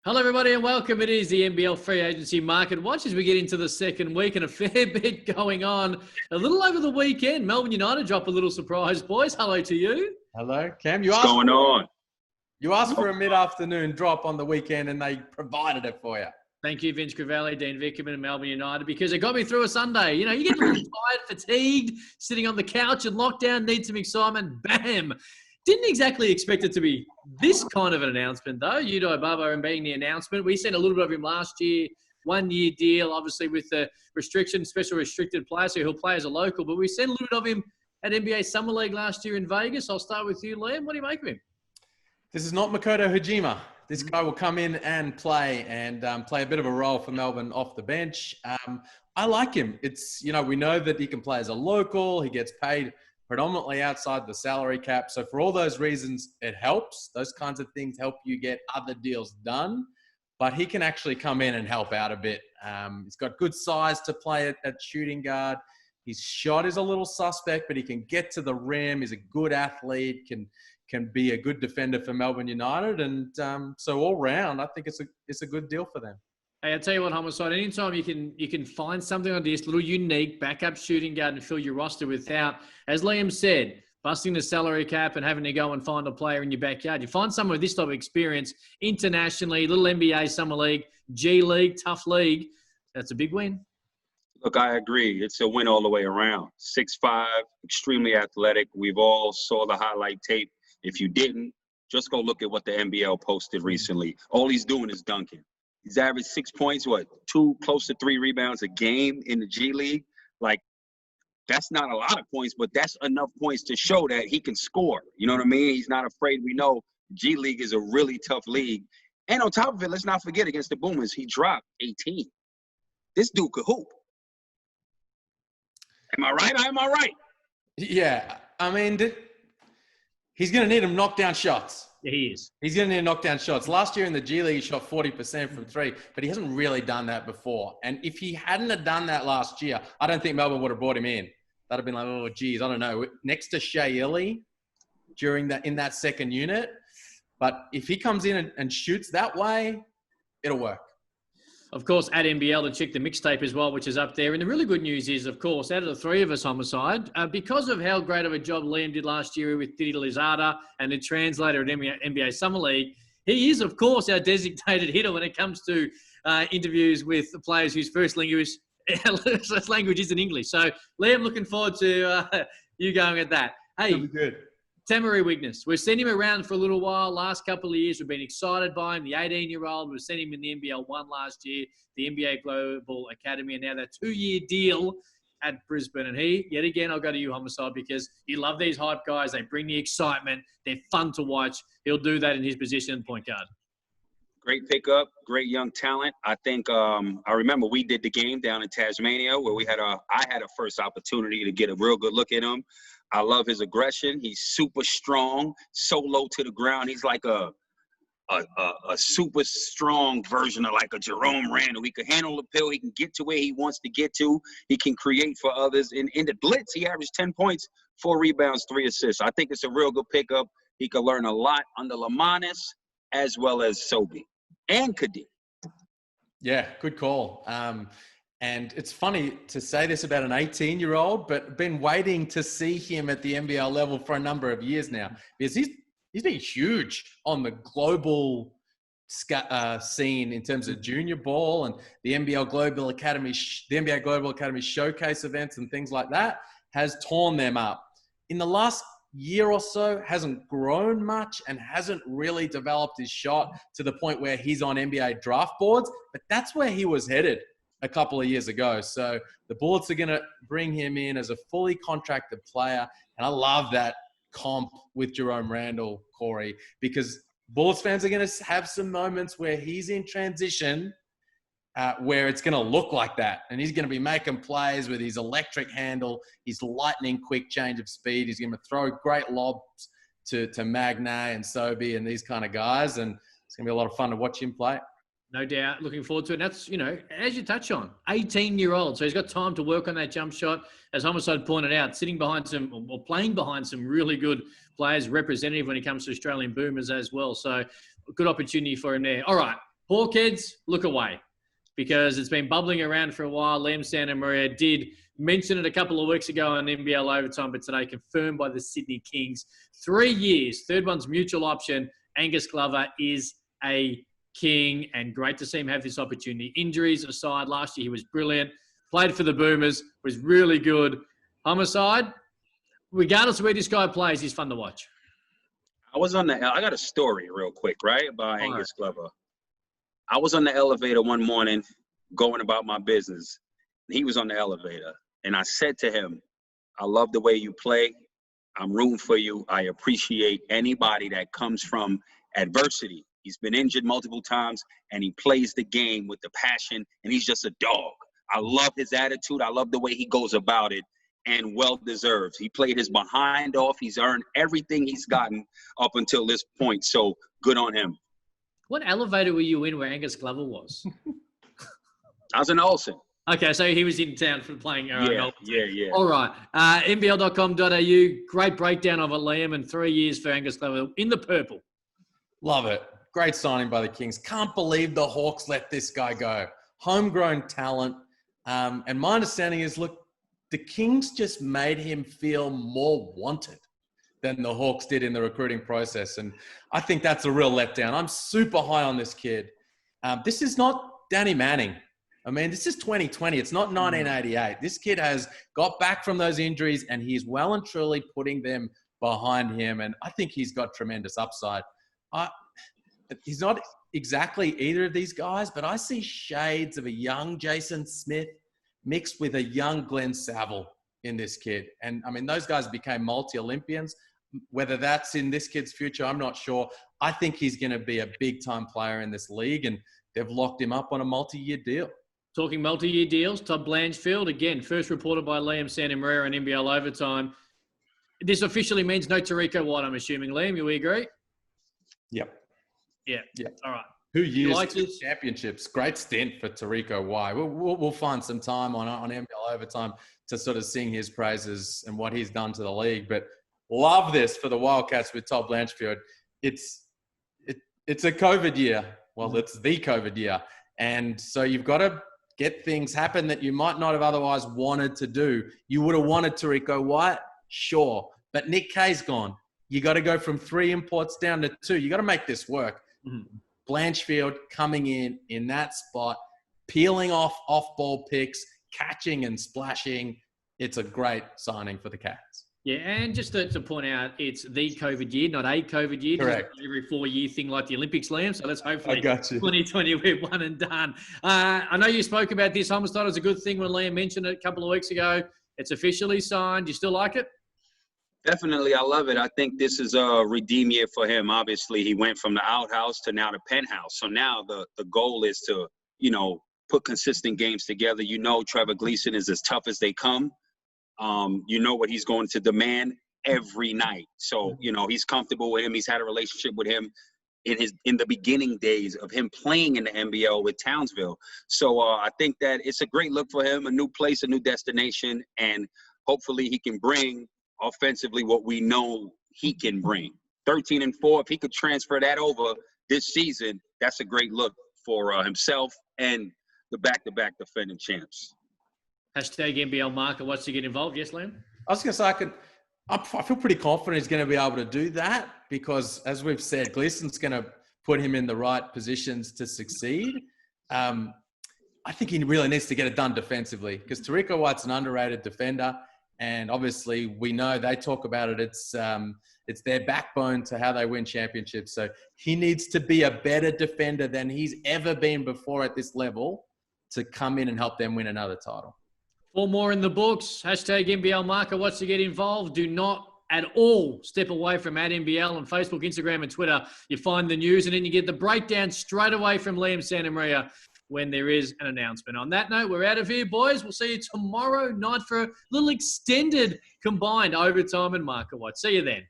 Hello, everybody, and welcome. It is the NBL Free Agency Market Watch as we get into the second week and a fair bit going on. A little over the weekend, Melbourne United drop a little surprise, boys. Hello to you. Hello, Cam. What's going on? You asked for a mid-afternoon drop on the weekend, and they provided it for you. Thank you, Vince Crivelli, Dean Vickerman, and Melbourne United, because it got me through a Sunday. You know, you get a little tired, fatigued, sitting on the couch in lockdown, need some excitement. Bam! Didn't exactly expect it to be this kind of an announcement, though. Udo Babo and being the announcement. We sent a little bit of him last year, 1 year deal, obviously with the restriction, special restricted player, so he'll play as a local. But we sent a little bit of him at NBA Summer League last year in Vegas. I'll start with you, Liam. What do you make of him? This is not Makoto Hajima. This guy will come in and play a bit of a role for Melbourne off the bench. I like him. It's, you know, we know that he can play as a local. He gets paid predominantly outside the salary cap. So for all those reasons, it helps. Those kinds of things help you get other deals done. But he can actually come in and help out a bit. He's got good size to play at shooting guard. His shot is a little suspect, but he can get to the rim. He's a good athlete, can be a good defender for Melbourne United. And so all round, I think it's a good deal for them. Hey, I'll tell you what, Homicide, anytime you can find something like this, little unique backup shooting guard and fill your roster without, as Liam said, busting the salary cap and having to go and find a player in your backyard. You find someone with this type of experience internationally, little NBA Summer League, G League, tough league, that's a big win. Look, I agree. It's a win all the way around. 6'5", extremely athletic. We've all saw the highlight tape. If you didn't, just go look at what the NBL posted recently. All he's doing is dunking. He's averaged 6 points, close to 3 rebounds a game in the G League. Like, that's not a lot of points, but that's enough points to show that he can score. You know what I mean? He's not afraid. We know G League is a really tough league. And on top of it, let's not forget, against the Boomers, he dropped 18. This dude could hoop. Am I right? Am I right? Yeah. I mean, he's going to need him knockdown shots. Yeah, he is. He's going to need knockdown shots. Last year in the G League, he shot 40% from 3, but he hasn't really done that before. And if he hadn't have done that last year, I don't think Melbourne would have brought him in. That'd have been like, oh, geez, I don't know. Next to Shea Illy in that second unit. But if he comes in and shoots that way, it'll work. Of course, at NBL, to check the mixtape as well, which is up there. And the really good news is, of course, out of the three of us, Homicide, because of how great of a job Liam did last year with Didi Lizarda and the translator at NBA Summer League, he is, of course, our designated hitter when it comes to interviews with players whose first language isn't English. So, Liam, looking forward to you going at that. Hey, That'll be good. Tamuri Wigness. We've seen him around for a little while. Last couple of years, we've been excited by him. The 18-year-old, we've seen him in the NBL 1 last year, the NBA Global Academy, and now that 2-year deal at Brisbane. And he, yet again, I'll go to you, Homicide, because you love these hype guys. They bring the excitement. They're fun to watch. He'll do that in his position, point guard. Great pickup, great young talent. I think I remember we did the game down in Tasmania where I had a first opportunity to get a real good look at him. I love his aggression. He's super strong, so low to the ground. He's like a super strong version of like a Jerome Randall. He can handle the pill. He can get to where he wants to get to. He can create for others. In the blitz, he averaged 10 points, 4 rebounds, 3 assists. I think it's a real good pickup. He could learn a lot under Lamanis as well as Sobi and Kadeem. Yeah, good call. And it's funny to say this about an 18-year-old, but been waiting to see him at the NBL level for a number of years now, because he's been huge on the global scene in terms of junior ball and the NBA Global Academy showcase events and things like that has torn them up. In the last year or so, hasn't grown much and hasn't really developed his shot to the point where he's on NBA draft boards, but that's where he was headed a couple of years ago. So the Bullets are going to bring him in as a fully contracted player. And I love that comp with Jerome Randall, Corey, because Bullets fans are going to have some moments where he's in transition where it's going to look like that. And he's going to be making plays with his electric handle, his lightning quick change of speed. He's going to throw great lobs to Magnay and Sobi and these kind of guys. And it's going to be a lot of fun to watch him play. No doubt. Looking forward to it. And that's, you know, as you touch on, 18-year-old. So he's got time to work on that jump shot. As Homicide pointed out, sitting behind or playing behind some really good players, representative when it comes to Australian Boomers as well. So good opportunity for him there. All right. Hawkheads, look away, because it's been bubbling around for a while. Liam Santamaria did mention it a couple of weeks ago on NBL Overtime, but today confirmed by the Sydney Kings. 3 years, third one's mutual option. Angus Glover is a king, and great to see him have this opportunity. Injuries aside, last year he was brilliant. Played for the Boomers, was really good. Homicide, regardless of where this guy plays, he's fun to watch. I got a story real quick, right, about Angus Glover. I was on the elevator one morning going about my business. He was on the elevator, and I said to him, I love the way you play. I'm rooting for you. I appreciate anybody that comes from adversity. He's been injured multiple times, and he plays the game with the passion, and he's just a dog. I love his attitude. I love the way he goes about it, and well-deserved. He played his behind off. He's earned everything he's gotten up until this point, so good on him. What elevator were you in where Angus Glover was? I was in Olsen. Okay, so he was in town for playing. Yeah. All right. NBL.com.au, great breakdown of it, Liam, and 3 years for Angus Glover in the purple. Love it. Great signing by the Kings. Can't believe the Hawks let this guy go. Homegrown talent. And my understanding is, look, the Kings just made him feel more wanted than the Hawks did in the recruiting process. And I think that's a real letdown. I'm super high on this kid. This is not Danny Manning. I mean, this is 2020. It's not 1988. This kid has got back from those injuries, and he's well and truly putting them behind him. And I think he's got tremendous upside. He's not exactly either of these guys, but I see shades of a young Jason Smith mixed with a young Glenn Saville in this kid. And I mean, those guys became multi-Olympians. Whether that's in this kid's future, I'm not sure. I think he's going to be a big-time player in this league, and they've locked him up on a multi-year deal. Talking multi-year deals, Todd Blanchfield, again, first reported by Liam Santamaria on NBL Overtime. This officially means no Tarico White, I'm assuming. Liam, you agree? Yep. Yeah. All right. 2 years, like 2 championships. Great stint for Tarico White. We'll find some time on NBL Overtime to sort of sing his praises and what he's done to the league. But love this for the Wildcats with Todd Blanchfield. It's a COVID year. Well, it's the COVID year. And so you've got to get things happen that you might not have otherwise wanted to do. You would have wanted Tarico White, sure. But Nick Kay's gone. You got to go from 3 imports down to 2. You got to make this work. Mm-hmm. Blanchfield coming in that spot, peeling off-ball picks, catching and splashing. It's a great signing for the Cats. Yeah, and just to point out, it's the COVID year, not a COVID year. Correct. Every 4-year thing like the Olympics, Liam. So let's hopefully 2020 we're one and done. I know you spoke about this. Homicide was a good thing when Liam mentioned it a couple of weeks ago. It's officially signed. You still like it? Definitely, I love it. I think this is a redeem year for him. Obviously, he went from the outhouse to now the penthouse. So now the goal is to, put consistent games together. Trevor Gleason is as tough as they come. What he's going to demand every night. So, he's comfortable with him. He's had a relationship with him in the beginning days of him playing in the NBL with Townsville. So I think that it's a great look for him, a new place, a new destination, and hopefully he can bring offensively what we know he can bring. 13-4, if he could transfer that over this season, that's a great look for himself and the back-to-back defending champs. Hashtag NBL market wants to get involved. Yes, Liam? I was going to say, I feel pretty confident he's going to be able to do that because, as we've said, Gleason's going to put him in the right positions to succeed. I think he really needs to get it done defensively because Tarico White's an underrated defender. And obviously, we know they talk about it. It's their backbone to how they win championships. So he needs to be a better defender than he's ever been before at this level to come in and help them win another title. 4 more in the books. Hashtag NBL market wants to get involved. Do not at all step away from @NBL on Facebook, Instagram, and Twitter. You find the news and then you get the breakdown straight away from Liam Santamaria when there is an announcement. On that note, we're out of here, boys. We'll see you tomorrow night for a little extended combined overtime and market watch. See you then.